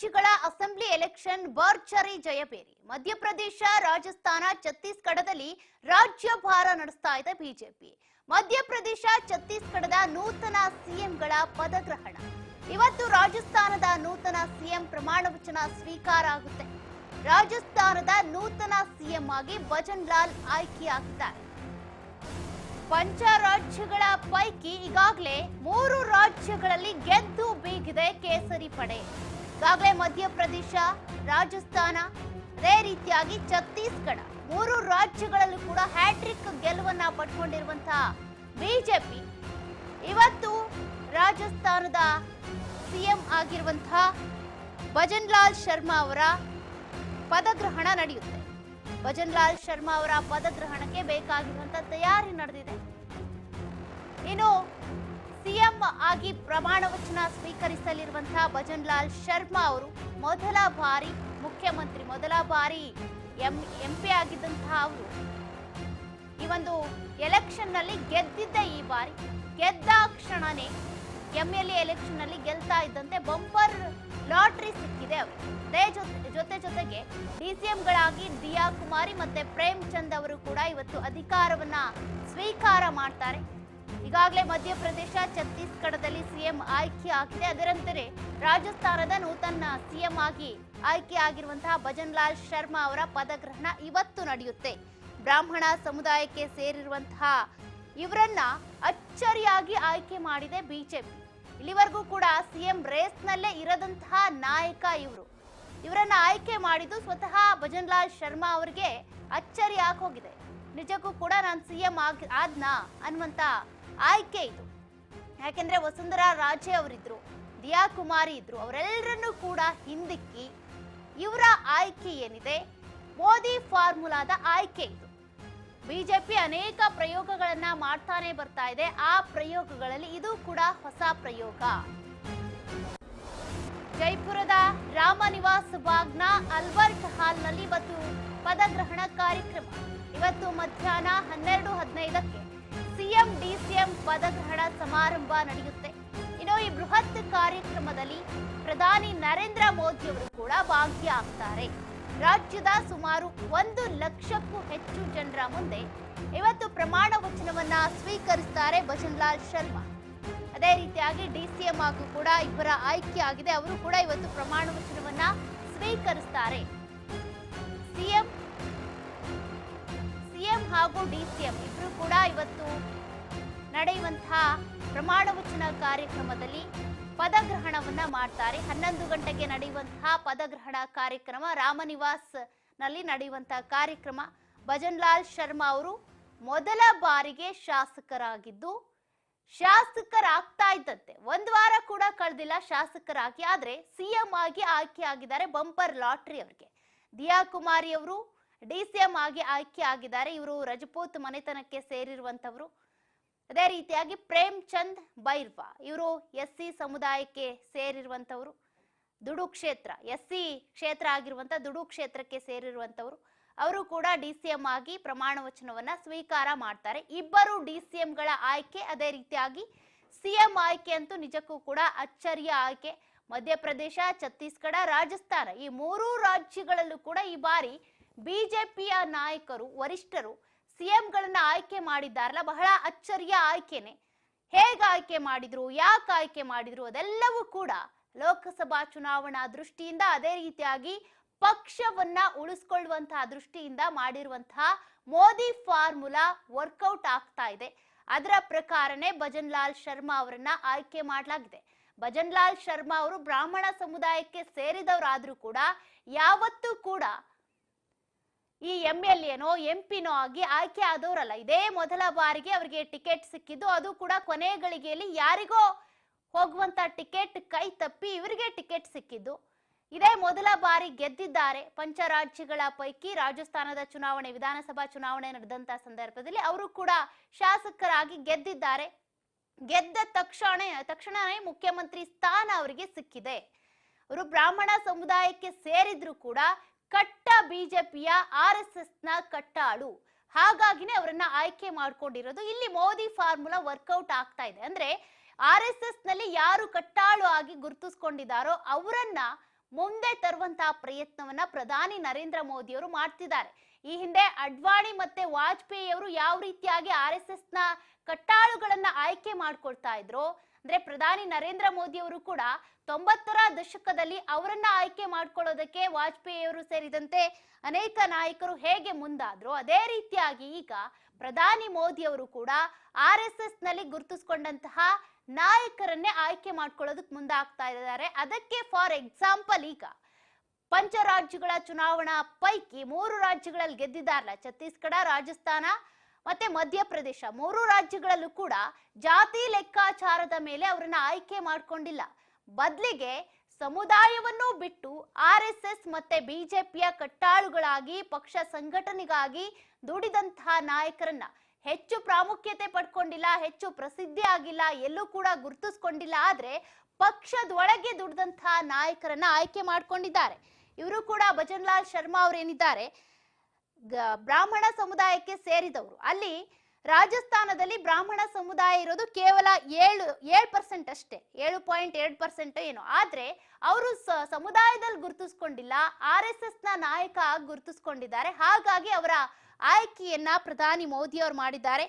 ರಾಜ್ಯಗಳ assembly election ಭರ್ಜರಿ ಜಯಬೇರಿ. ಮಧ್ಯಪ್ರದೇಶ, ರಾಜಸ್ಥಾನ, ಛತ್ತೀಸ್ಗಢದಲ್ಲಿ ರಾಜ್ಯಭಾರ ನಡೆಸ್ತಾ ಇದೆ ಬಿಜೆಪಿ. ಮಧ್ಯಪ್ರದೇಶ, ಛತ್ತೀಸ್ಗಢದ ನೂತನ ಸಿಎಂಗಳ ಪದಗ್ರಹಣ. ಇವತ್ತು ರಾಜಸ್ಥಾನದ ನೂತನ ಸಿಎಂ ಪ್ರಮಾಣ ವಚನ ಸ್ವೀಕಾರ ಆಗುತ್ತೆ. ರಾಜಸ್ಥಾನದ ನೂತನ ಸಿಎಂ ಆಗಿ ಭಜನ್ ಲಾಲ್ ಆಯ್ಕೆಯಾಗಿದ್ದಾರೆ. ಪಂಚ ರಾಜ್ಯಗಳ ಪೈಕಿ ಈಗಾಗಲೇ 3 ರಾಜ್ಯಗಳಲ್ಲಿ ಗೆದ್ದು ಬೀಗಿದೆ ಕೇಸರಿ ಪಡೆ. ಈಗಾಗಲೇ ಮಧ್ಯಪ್ರದೇಶ, ರಾಜಸ್ಥಾನ, ಅದೇ ರೀತಿಯಾಗಿ ಛತ್ತೀಸ್ಗಢ 3 ರಾಜ್ಯಗಳಲ್ಲೂ ಕೂಡ ಹ್ಯಾಟ್ರಿಕ್ ಗೆಲುವನ್ನ ಪಡ್ಕೊಂಡಿರುವಂತಹ ಬಿಜೆಪಿ ಇವತ್ತು ರಾಜಸ್ಥಾನದ ಸಿಎಂ ಆಗಿರುವಂತಹ ಭಜನ್ ಲಾಲ್ ಶರ್ಮಾ ಅವರ ಪದಗ್ರಹಣ ನಡೆಯುತ್ತೆ. ಭಜನ್ ಲಾಲ್ ಶರ್ಮಾ ಅವರ ಪದಗ್ರಹಣಕ್ಕೆ ಬೇಕಾಗಿರುವಂತಹ ತಯಾರಿ ನಡೆದಿದೆ. ಇನ್ನು ಸಿಎಂ ಆಗಿ ಪ್ರಮಾಣ ವಚನ ಸ್ವೀಕರಿಸಲಿರುವಂತಹ ಭಜನ್ ಲಾಲ್ ಶರ್ಮಾ ಅವರು ಮೊದಲ ಬಾರಿ ಮುಖ್ಯಮಂತ್ರಿ, ಮೊದಲ ಬಾರಿ ಎಂಪಿ ಆಗಿದ್ದಂತಹ ಅವರು ಈ ಒಂದು ಎಲೆಕ್ಷನ್ ನಲ್ಲಿ ಗೆದ್ದಿದ್ದ. ಈ ಬಾರಿ ಗೆದ್ದ ಕ್ಷಣನೇ ಎಂಎಲ್ಎ ಎಲೆಕ್ಷನ್ ನಲ್ಲಿ ಗೆಲ್ತಾ ಇದ್ದಂತೆ ಬಂಪರ್ ಲಾಟ್ರಿ ಸಿಕ್ಕಿದೆ ಅವರು. ಅದೇ ಜೊತೆಗೆ ಡಿಸಿಎಂಗಳಾಗಿ ದಿಯಾ ಕುಮಾರಿ ಮತ್ತೆ ಪ್ರೇಮ್ ಚಂದ್ ಅವರು ಕೂಡ ಇವತ್ತು ಅಧಿಕಾರವನ್ನ ಸ್ವೀಕಾರ ಮಾಡ್ತಾರೆ. ಈಗಾಗಲೇ ಮಧ್ಯಪ್ರದೇಶ, ಛತ್ತೀಸ್ಗಢದಲ್ಲಿ ಸಿಎಂ ಆಯ್ಕೆ ಆಗಿದೆ. ಅದರಂತೆ ರಾಜಸ್ಥಾನದ ನೂತನ ಸಿಎಂ ಆಗಿ ಆಯ್ಕೆ ಆಗಿರುವಂತಹ ಭಜನ್ ಲಾಲ್ ಶರ್ಮಾ ಅವರ ಪದಗ್ರಹಣ ಇವತ್ತು ನಡೆಯುತ್ತೆ. ಬ್ರಾಹ್ಮಣ ಸಮುದಾಯಕ್ಕೆ ಸೇರಿರುವಂತಹ ಇವರನ್ನ ಅಚ್ಚರಿಯಾಗಿ ಆಯ್ಕೆ ಮಾಡಿದೆ ಬಿಜೆಪಿ. ಇಲ್ಲಿವರೆಗೂ ಕೂಡ ಸಿಎಂ ರೇಸ್ ನಲ್ಲೇ ಇರದಂತಹ ನಾಯಕ ಇವರು. ಇವರನ್ನ ಆಯ್ಕೆ ಮಾಡಿದ್ದು ಸ್ವತಃ ಭಜನ್ ಲಾಲ್ ಶರ್ಮಾ ಅವರಿಗೆ ಅಚ್ಚರಿ ಹೋಗಿದೆ. ನಿಜಕ್ಕೂ ಕೂಡ ನಾನು ಸಿಎಂ ಆದ್ನಾ ಅನ್ನುವಂತ ಆಯ್ಕೆ ಇದು. ಯಾಕೆಂದ್ರೆ ವಸುಂಧರಾ ರಾಜೆ ಅವರಿದ್ರು, ದಿಯಾ ಕುಮಾರಿ ಇದ್ರು, ಅವರೆಲ್ಲರನ್ನೂ ಕೂಡ ಹಿಂದಿಕ್ಕಿ ಇವರ ಆಯ್ಕೆ ಏನಿದೆ ಮೋದಿ ಫಾರ್ಮುಲಾದ ಆಯ್ಕೆ ಇದು. ಬಿಜೆಪಿ ಅನೇಕ ಪ್ರಯೋಗಗಳನ್ನ ಮಾಡ್ತಾನೆ ಬರ್ತಾ ಇದೆ. ಆ ಪ್ರಯೋಗಗಳಲ್ಲಿ ಇದು ಕೂಡ ಹೊಸ ಪ್ರಯೋಗ. ಜೈಪುರದ ರಾಮ ನಿವಾಸ್ ಬಾಗ್ನ ಅಲ್ಬರ್ಟ್ ಹಾಲ್ನಲ್ಲಿ ಇವತ್ತು ಪದಗ್ರಹಣ ಕಾರ್ಯಕ್ರಮ. ಇವತ್ತು ಮಧ್ಯಾಹ್ನ 12:15ಕ್ಕೆ ಸಿಎಂ ಡಿಸಿಎಂ ಪದಗ್ರಹಣ ಸಮಾರಂಭ ನಡೆಯುತ್ತೆ. ಇನ್ನು ಈ ಬೃಹತ್ ಕಾರ್ಯಕ್ರಮದಲ್ಲಿ ಪ್ರಧಾನಿ ನರೇಂದ್ರ ಮೋದಿ ಅವರು ಕೂಡ ಭಾಗಿಯಾಗ್ತಾರೆ. ರಾಜ್ಯದ ಸುಮಾರು 1 ಲಕ್ಷಕ್ಕೂ ಹೆಚ್ಚು ಜನರ ಮುಂದೆ ಇವತ್ತು ಪ್ರಮಾಣ ವಚನವನ್ನ ಸ್ವೀಕರಿಸ್ತಾರೆ ಭಜನ್ ಲಾಲ್ ಶರ್ಮಾ. ಅದೇ ರೀತಿಯಾಗಿ ಡಿಸಿಎಂ ಆಗೂ ಕೂಡ ಇಬ್ಬರ ಆಯ್ಕೆ ಆಗಿದೆ. ಅವರು ಕೂಡ ಇವತ್ತು ಪ್ರಮಾಣ ವಚನವನ್ನ ಸ್ವೀಕರಿಸ್ತಾರೆ. ಸಿಎಂ ಹಾಗೂ ಡಿಸಿಎಂ ಇಬ್ರು ಕೂಡ ಇವತ್ತು ನಡೆಯುವಂತಹ ಪ್ರಮಾಣ ವಚನ ಕಾರ್ಯಕ್ರಮದಲ್ಲಿ ಪದಗ್ರಹಣವನ್ನ ಮಾಡ್ತಾರೆ. 11 ಗಂಟೆಗೆ ನಡೆಯುವಂತಹ ಪದಗ್ರಹಣ ಕಾರ್ಯಕ್ರಮ, ರಾಮನಿವಾಸ್ ನಲ್ಲಿ ನಡೆಯುವಂತಹ ಕಾರ್ಯಕ್ರಮ. ಭಜನ್ ಲಾಲ್ ಶರ್ಮಾ ಅವರು ಮೊದಲ ಬಾರಿಗೆ ಶಾಸಕರಾಗಿದ್ದು, ಶಾಸಕರಾಗ್ತಾ ಇದ್ದಂತೆ 1 ವಾರ ಕೂಡ ಕಳೆದಿಲ್ಲ ಶಾಸಕರಾಗಿ. ಆದ್ರೆ ಸಿಎಂ ಆಗಿ ಆಯ್ಕೆ ಆಗಿದ್ದಾರೆ. ಬಂಪರ್ ಲಾಟ್ರಿ ಅವರಿಗೆ. ದಿಯಾ ಕುಮಾರಿ ಅವರು ಡಿಸಿಎಂ ಆಗಿ ಆಯ್ಕೆ ಆಗಿದ್ದಾರೆ. ಇವರು ರಜಪೂತ್ ಮನೆತನಕ್ಕೆ ಸೇರಿರುವಂತವರು. ಅದೇ ರೀತಿಯಾಗಿ ಪ್ರೇಮ್ ಚಂದ್ ಬೈರ್ವಾ ಇವರು ಎಸ್ಸಿ ಸಮುದಾಯಕ್ಕೆ ಸೇರಿರುವಂತವರು. ದುಡು ಕ್ಷೇತ್ರ, ಎಸ್ಸಿ ಕ್ಷೇತ್ರ ಆಗಿರುವಂತ ದುಡು ಕ್ಷೇತ್ರಕ್ಕೆ ಸೇರಿರುವಂತವರು. ಅವರು ಕೂಡ ಡಿಸಿಎಂ ಆಗಿ ಪ್ರಮಾಣ ವಚನವನ್ನ ಸ್ವೀಕಾರ ಮಾಡ್ತಾರೆ. ಇಬ್ಬರು ಡಿಸಿಎಂಗಳ ಆಯ್ಕೆ. ಅದೇ ರೀತಿಯಾಗಿ ಸಿಎಂ ಆಯ್ಕೆ ಅಂತೂ ನಿಜಕ್ಕೂ ಕೂಡ ಅಚ್ಚರಿಯ ಆಯ್ಕೆ. ಮಧ್ಯಪ್ರದೇಶ, ಛತ್ತೀಸ್ಗಢ, ರಾಜಸ್ಥಾನ ಈ 3 ರಾಜ್ಯಗಳಲ್ಲೂ ಕೂಡ ಈ ಬಾರಿ ಬಿಜೆಪಿಯ ನಾಯಕರು, ವರಿಷ್ಠರು ಸಿಎಂಗಳನ್ನ ಆಯ್ಕೆ ಮಾಡಿದ್ದಾರಲ್ಲ, ಬಹಳ ಅಚ್ಚರಿಯ ಆಯ್ಕೆನೆ. ಹೇಗೆ ಆಯ್ಕೆ ಮಾಡಿದ್ರು, ಯಾಕೆ ಆಯ್ಕೆ ಮಾಡಿದ್ರು, ಅದೆಲ್ಲವೂ ಕೂಡ ಲೋಕಸಭಾ ಚುನಾವಣಾ ದೃಷ್ಟಿಯಿಂದ, ಅದೇ ರೀತಿಯಾಗಿ ಪಕ್ಷವನ್ನ ಉಳಿಸ್ಕೊಳ್ಳುವಂತಹ ದೃಷ್ಟಿಯಿಂದ ಮಾಡಿರುವಂತಹ ಮೋದಿ ಫಾರ್ಮುಲಾ ವರ್ಕೌಟ್ ಆಗ್ತಾ ಇದೆ. ಅದರ ಪ್ರಕಾರನೇ ಭಜನ್ ಲಾಲ್ ಶರ್ಮಾ ಅವರನ್ನ ಆಯ್ಕೆ ಮಾಡಲಾಗಿದೆ. ಭಜನ್ ಲಾಲ್ ಶರ್ಮಾ ಅವರು ಬ್ರಾಹ್ಮಣ ಸಮುದಾಯಕ್ಕೆ ಸೇರಿದವರಾದ್ರೂ ಕೂಡ ಯಾವತ್ತೂ ಕೂಡ ಈ ಎಂಎಲ್ಎನೋ ಎಂಪಿನೋ ಆಗಿ ಆಯ್ಕೆ ಆದವರಲ್ಲ. ಇದೇ ಮೊದಲ ಬಾರಿಗೆ ಅವರಿಗೆ ಟಿಕೆಟ್ ಸಿಕ್ಕಿದ್ದು. ಅದು ಕೂಡ ಕೊನೆ ಗಳಿಗೆಯಲ್ಲಿ ಯಾರಿಗೋ ಹೋಗುವಂತ ಟಿಕೆಟ್ ಕೈ ತಪ್ಪಿ ಇವರಿಗೆ ಟಿಕೆಟ್ ಸಿಕ್ಕಿದ್ದು. ಇದೇ ಮೊದಲ ಬಾರಿ ಗೆದ್ದಿದ್ದಾರೆ. ಪಂಚರಾಜ್ಯಗಳ ಪೈಕಿ ರಾಜಸ್ಥಾನದ ಚುನಾವಣೆ, ವಿಧಾನಸಭಾ ಚುನಾವಣೆ ನಡೆದಂತ ಸಂದರ್ಭದಲ್ಲಿ ಅವರು ಕೂಡ ಶಾಸಕರಾಗಿ ಗೆದ್ದಿದ್ದಾರೆ. ಗೆದ್ದ ತಕ್ಷಣವೇ ಮುಖ್ಯಮಂತ್ರಿ ಸ್ಥಾನ ಅವರಿಗೆ ಸಿಕ್ಕಿದೆ. ಅವರು ಬ್ರಾಹ್ಮಣ ಸಮುದಾಯಕ್ಕೆ ಸೇರಿದ್ರು ಕೂಡ ಕಟ್ಟ ಬಿಜೆಪಿಯ RSS ನ ಕಟ್ಟಾಳು. ಹಾಗಾಗಿನೇ ಅವರನ್ನ ಆಯ್ಕೆ ಮಾಡ್ಕೊಂಡಿರೋದು. ಇಲ್ಲಿ ಮೋದಿ ಫಾರ್ಮುಲಾ ವರ್ಕೌಟ್ ಆಗ್ತಾ ಇದೆ. ಅಂದ್ರೆ RSS ನಲ್ಲಿ ಯಾರು ಕಟ್ಟಾಳು ಆಗಿ ಗುರುತಿಸಿಕೊಂಡಿದ್ದಾರೋ ಅವರನ್ನ ಮುಂದೆ ತರುವಂತಹ ಪ್ರಯತ್ನವನ್ನ ಪ್ರಧಾನಿ ನರೇಂದ್ರ ಮೋದಿ ಅವರು ಮಾಡ್ತಿದ್ದಾರೆ. ಈ ಹಿಂದೆ ಅಡ್ವಾಣಿ ಮತ್ತೆ ವಾಜಪೇಯಿ ಅವರು ಯಾವ ರೀತಿಯಾಗಿ RSS ನ ಕಟ್ಟಾಳುಗಳನ್ನ ಆಯ್ಕೆ ಮಾಡ್ಕೊಳ್ತಾ ಇದ್ರು, ಅಂದ್ರೆ ಪ್ರಧಾನಿ ನರೇಂದ್ರ ಮೋದಿ ಅವರು ಕೂಡ 90ರ ದಶಕದಲ್ಲಿ ಅವರನ್ನ ಆಯ್ಕೆ ಮಾಡ್ಕೊಳ್ಳೋದಕ್ಕೆ ವಾಜಪೇಯಿ ಅವರು ಸೇರಿದಂತೆ ಅನೇಕ ನಾಯಕರು ಹೇಗೆ ಮುಂದಾದ್ರು, ಅದೇ ರೀತಿಯಾಗಿ ಈಗ ಪ್ರಧಾನಿ ಮೋದಿ ಅವರು ಕೂಡ RSS ನಲ್ಲಿ ಗುರುತಿಸಿಕೊಂಡಂತಹ ನಾಯಕರನ್ನೇ ಆಯ್ಕೆ ಮಾಡ್ಕೊಳ್ಳೋದಕ್ಕೆ ಮುಂದಾಗ್ತಾ ಇದ್ದಾರೆ. ಅದಕ್ಕೆ ಫಾರ್ ಎಕ್ಸಾಂಪಲ್ ಈಗ ಪಂಚರಾಜ್ಯಗಳ ಚುನಾವಣಾ ಪೈಕಿ 3 ರಾಜ್ಯಗಳಲ್ಲಿ ಗೆದ್ದಿದ್ದಾರಲ್ಲ, ಛತ್ತೀಸ್ಗಢ, ರಾಜಸ್ಥಾನ ಮತ್ತೆ ಮಧ್ಯಪ್ರದೇಶ, 3 ರಾಜ್ಯಗಳಲ್ಲೂ ಕೂಡ ಜಾತಿ ಲೆಕ್ಕಾಚಾರದ ಮೇಲೆ ಅವರನ್ನ ಆಯ್ಕೆ ಮಾಡ್ಕೊಂಡಿಲ್ಲ. ಬದಲಿಗೆ ಸಮುದಾಯವನ್ನು ಬಿಟ್ಟು RSS ಮತ್ತೆ ಬಿಜೆಪಿಯ ಕಟ್ಟಾಳುಗಳಾಗಿ ಪಕ್ಷ ಸಂಘಟನೆಗಾಗಿ ದುಡಿದಂತಹ ನಾಯಕರನ್ನ ಹೆಚ್ಚು ಪ್ರಾಮುಖ್ಯತೆ ಪಡ್ಕೊಂಡಿಲ್ಲ, ಹೆಚ್ಚು ಪ್ರಸಿದ್ಧಿ ಆಗಿಲ್ಲ, ಎಲ್ಲೂ ಕೂಡ ಗುರುತಿಸ್ಕೊಂಡಿಲ್ಲ. ಆದ್ರೆ ಪಕ್ಷದೊಳಗೆ ದುಡಿದಂತಹ ನಾಯಕರನ್ನ ಆಯ್ಕೆ ಮಾಡ್ಕೊಂಡಿದ್ದಾರೆ. ಇವರು ಕೂಡ ಭಜನ್ ಲಾಲ್ ಶರ್ಮಾ ಅವರೇನಿದ್ದಾರೆ ಬ್ರಾಹ್ಮಣ ಸಮುದಾಯಕ್ಕೆ ಸೇರಿದವರು. ಅಲ್ಲಿ ರಾಜಸ್ಥಾನದಲ್ಲಿ ಬ್ರಾಹ್ಮಣ ಸಮುದಾಯ ಇರೋದು ಕೇವಲ 7% ಅಷ್ಟೇ, 7.2% ಏನೋ. ಆದ್ರೆ ಅವರು ಸಮುದಾಯದಲ್ಲಿ ಗುರುತಿಸ್ಕೊಂಡಿಲ್ಲ, RSS ನ ನಾಯಕ ಆಗಿ ಗುರುತಿಸ್ಕೊಂಡಿದ್ದಾರೆ. ಹಾಗಾಗಿ ಅವರ ಆಯ್ಕೆಯನ್ನ ಪ್ರಧಾನಿ ಮೋದಿ ಅವರು ಮಾಡಿದ್ದಾರೆ.